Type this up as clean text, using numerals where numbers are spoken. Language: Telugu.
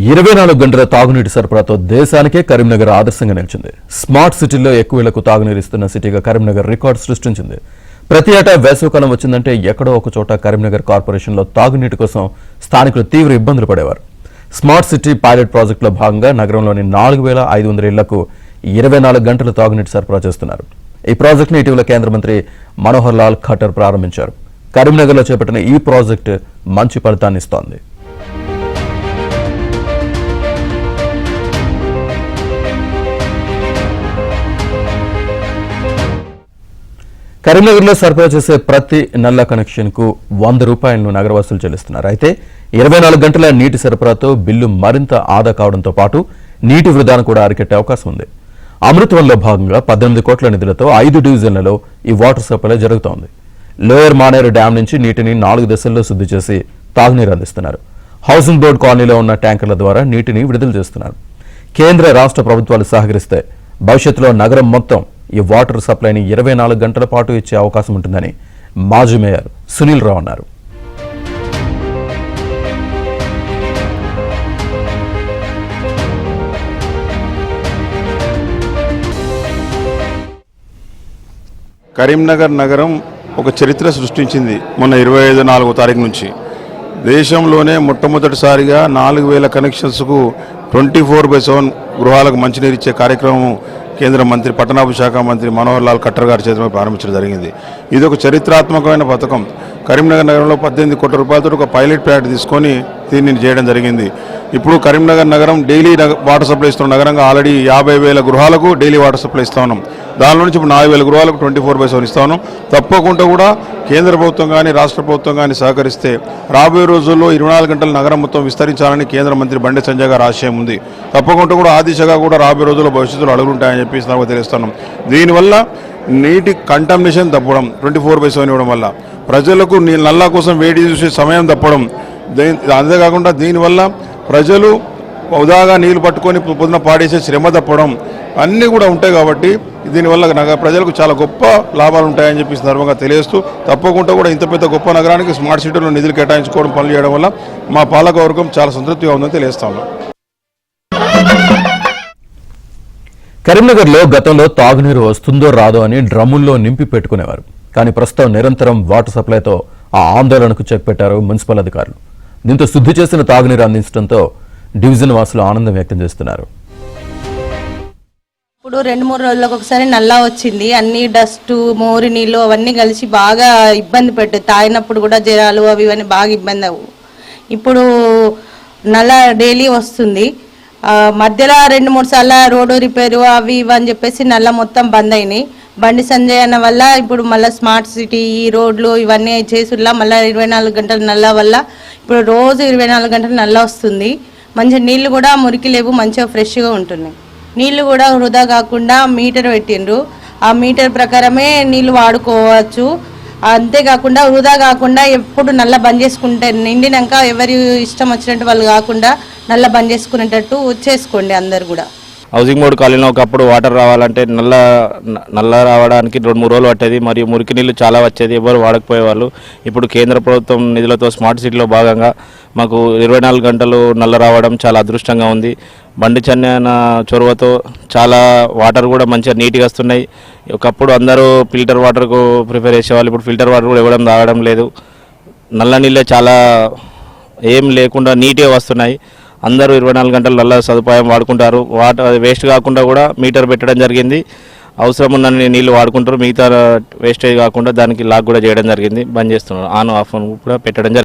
24 గంటల తాగునీటి సరఫరాతో దేశానికే కరీంనగర్ ఆదర్శంగా నిలిచింది. స్మార్ట్ సిటీల్లో ఎక్కువ ఇళ్లకు తాగునీరు ఇస్తున్న సిటీగా కరీంనగర్ రికార్డు సృష్టించింది. ప్రతి ఏటా వేసవికాలం వచ్చిందంటే ఎక్కడో ఒక చోట కరీంనగర్ కార్పొరేషన్లో తాగునీటి కోసం స్థానికులు తీవ్ర ఇబ్బందులు పడేవారు. స్మార్ట్ సిటీ పైలట్ ప్రాజెక్టులో భాగంగా నగరంలోని 4500 ఇళ్లకు 24 గంటలు తాగునీటి సరఫరా చేస్తున్నారు. ఈ ప్రాజెక్టును ఇటీవల కేంద్ర మంత్రి మనోహర్ లాల్ ఖట్టర్ ప్రారంభించారు. కరీంనగర్లో చేపట్టిన ఈ ప్రాజెక్టు మంచి ఫలితాన్ని ఇస్తోంది. కరీంనగర్లో సరఫరా చేసే ప్రతి నల్ల కనెక్షన్ కు 100 రూపాయలను నగరవాసులు చెల్లిస్తున్నారు. అయితే 24 గంటల నీటి సరఫరాతో బిల్లు మరింత ఆదా కావడంతో పాటు నీటి వృధాను కూడా అరికట్టే అవకాశం ఉంది. అమృతవన్లో భాగంగా 18 కోట్ల నిధులతో 5 డివిజన్లలో ఈ వాటర్ సప్లై జరుగుతోంది. లోయర్ మానేరు డ్యాం నుంచి నీటిని 4 దశల్లో శుద్ధి చేసి తాగునీరు అందిస్తున్నారు. హౌసింగ్ బోర్డు కాలనీలో ఉన్న ట్యాంకర్ల ద్వారా నీటిని విడుదల చేస్తున్నారు. కేంద్ర రాష్ట్ర ప్రభుత్వాలు సహకరిస్తే భవిష్యత్తులో నగరం మొత్తం ఈ వాటర్ సప్లైని 24 గంటల పాటు ఇచ్చే అవకాశం ఉంటుందని మాజీ మేయర్ సునీల్ రావు అన్నారు. కరీంనగర్ నగరం ఒక చరిత్ర సృష్టించింది. మొన్న 25/4 తారీఖు నుంచి దేశంలోనే మొట్టమొదటిసారిగా 4000 కనెక్షన్స్కు 24/7 గృహాలకు మంచినీరు ఇచ్చే కార్యక్రమం కేంద్ర మంత్రి పట్టణాభివృద్ధి శాఖ మంత్రి మనోహర్ లాల్ ఖట్టర్ గారి చేతిలో ప్రారంభించడం జరిగింది. ఇది ఒక చరిత్రాత్మకమైన పథకం. కరీంనగర్ నగరంలో 18 కోట్ల రూపాయలతో ఒక పైలట్ ప్రాజెక్ట్ తీసుకొని దీన్ని చేయడం జరిగింది. ఇప్పుడు కరీంనగర్ నగరం డైలీ వాటర్ సప్లై ఇస్తున్న నగరంగా ఆల్రెడీ 50,000 గృహాలకు డైలీ వాటర్ సప్లై ఇస్తా ఉన్నాం. దానిలో నుంచి ఇప్పుడు 4,000 గృహాలకు 24/7 ఇస్తా ఉన్నాం. తప్పకుండా కూడా కేంద్ర ప్రభుత్వం కానీ రాష్ట్ర ప్రభుత్వం కానీ సహకరిస్తే రాబోయే రోజుల్లో 24 గంటల నగరం మొత్తం విస్తరించాలని కేంద్ర మంత్రి బండి సంజయ్ గారి ఆశయం ఉంది. తప్పకుండా కూడా ఆ దిశగా కూడా రాబోయే రోజుల్లో భవిష్యత్తులో అడుగుంటాయని చెప్పి తెలుస్తున్నాం. దీనివల్ల నీటి కంటామినేషన్ తప్పడం, 24/7 ఇవ్వడం వల్ల ప్రజలకు నల్లా కోసం వేడి చూసే సమయం తప్పడం, అంతేకాకుండా దీనివల్ల ప్రజలు ఉదాగా నీళ్లు పట్టుకొని పొద్దున పాడేసే శ్రమ తప్పడం అన్నీ కూడా ఉంటాయి. కాబట్టి దీనివల్ల ప్రజలకు చాలా గొప్ప లాభాలు ఉంటాయని చెప్పి సందర్భంగా తెలియజేస్తూ తప్పకుండా కూడా ఇంత పెద్ద గొప్ప నగరానికి స్మార్ట్ సిటీలో నిధులు కేటాయించుకోవడం పనులు చేయడం వల్ల మా పాలకవర్గం చాలా సంతృప్తిగా ఉందని తెలియజేస్తాను. కరీంనగర్లో గతంలో తాగునీరు వస్తుందో రాదో అని డ్రమ్ముల్లో నింపి పెట్టుకునేవారు. కానీ ప్రస్తుతం నిరంతరం వాటర్ సప్లైతో ఆ ఆందోళనకు చెక్ పెట్టారు మున్సిపల్ అధికారులు. దీంతో శుద్ధి చేసిన తాగునీరు అందించడంతో డివిజన్ వాసులు ఆనందం వ్యక్తం చేస్తున్నారు. ఇప్పుడు 2-3 రోజులకు ఒకసారి నల్లా వచ్చింది. అన్ని డస్ట్, మోరి నీళ్ళు అవన్నీ కలిసి బాగా ఇబ్బంది పెట్టాయి. తాగినప్పుడు కూడా జ్వరాలు అవి ఇవన్నీ బాగా ఇబ్బంది అవ్వు. ఇప్పుడు నల్లా డైలీ వస్తుంది. మధ్యలో 2-3 సార్లు రోడ్డు రిపేరు అవి ఇవి అని చెప్పేసి నల్ల మొత్తం బంద్ అయినాయి. బండి సంజయ్ అన్న వల్ల ఇప్పుడు మళ్ళీ స్మార్ట్ సిటీ ఈ రోడ్లు ఇవన్నీ చేసులా మళ్ళీ 24 గంటల నల్ల వల్ల ఇప్పుడు రోజు 24 గంటల నల్ల వస్తుంది. మంచిగా నీళ్లు కూడా మురికి లేవు, మంచిగా ఫ్రెష్గా ఉంటున్నాయి. నీళ్లు కూడా వృధా కాకుండా మీటర్ పెట్టిండ్రు. ఆ మీటర్ ప్రకారమే నీళ్లు వాడుకోవచ్చు. అంతేకాకుండా వృధా కాకుండా ఎప్పుడు నల్ల బంద్ చేసుకుంటే నిండినాక ఎవరి ఇష్టం వచ్చినట్టు వాళ్ళు కాకుండా నల్ల బంద్ చేసుకునేటట్టు చేసుకోండి అందరు కూడా. హౌసింగ్ బోర్డు కాలనీలో ఒకప్పుడు వాటర్ రావాలంటే నల్ల రావడానికి 2-3 రోజులు పట్టేది. మరియు మురికి నీళ్ళు చాలా వచ్చేది, ఎవరు వాడకపోయేవాళ్ళు. ఇప్పుడు కేంద్ర ప్రభుత్వం నిధులతో స్మార్ట్ సిటీలో భాగంగా మాకు 24 గంటలు నల్ల రావడం చాలా అదృష్టంగా ఉంది. బండి చెన్నైన చొరవతో చాలా వాటర్ కూడా మంచిగా నీట్గా వస్తున్నాయి. ఒకప్పుడు అందరూ ఫిల్టర్ వాటర్కు ప్రిఫర్ చేసేవాళ్ళు, ఇప్పుడు ఫిల్టర్ వాటర్ కూడా ఇవ్వడం తాగడం లేదు. నల్ల నీళ్ళే చాలా ఏం లేకుండా నీట్గా వస్తున్నాయి. అందరూ 24 గంటలు నల్ల సదుపాయం వాడుకుంటారు. వాటర్ వేస్ట్ కాకుండా కూడా మీటర్ పెట్టడం జరిగింది. అవసరం ఉన్న నీళ్ళు వాడుకుంటారు. మిగతా వేస్టేజ్ కాకుండా దానికి లాక్ కూడా చేయడం జరిగింది. బంద్ చేస్తున్నారు. ఆన్ ఆఫ్ కూడా పెట్టడం జరిగింది.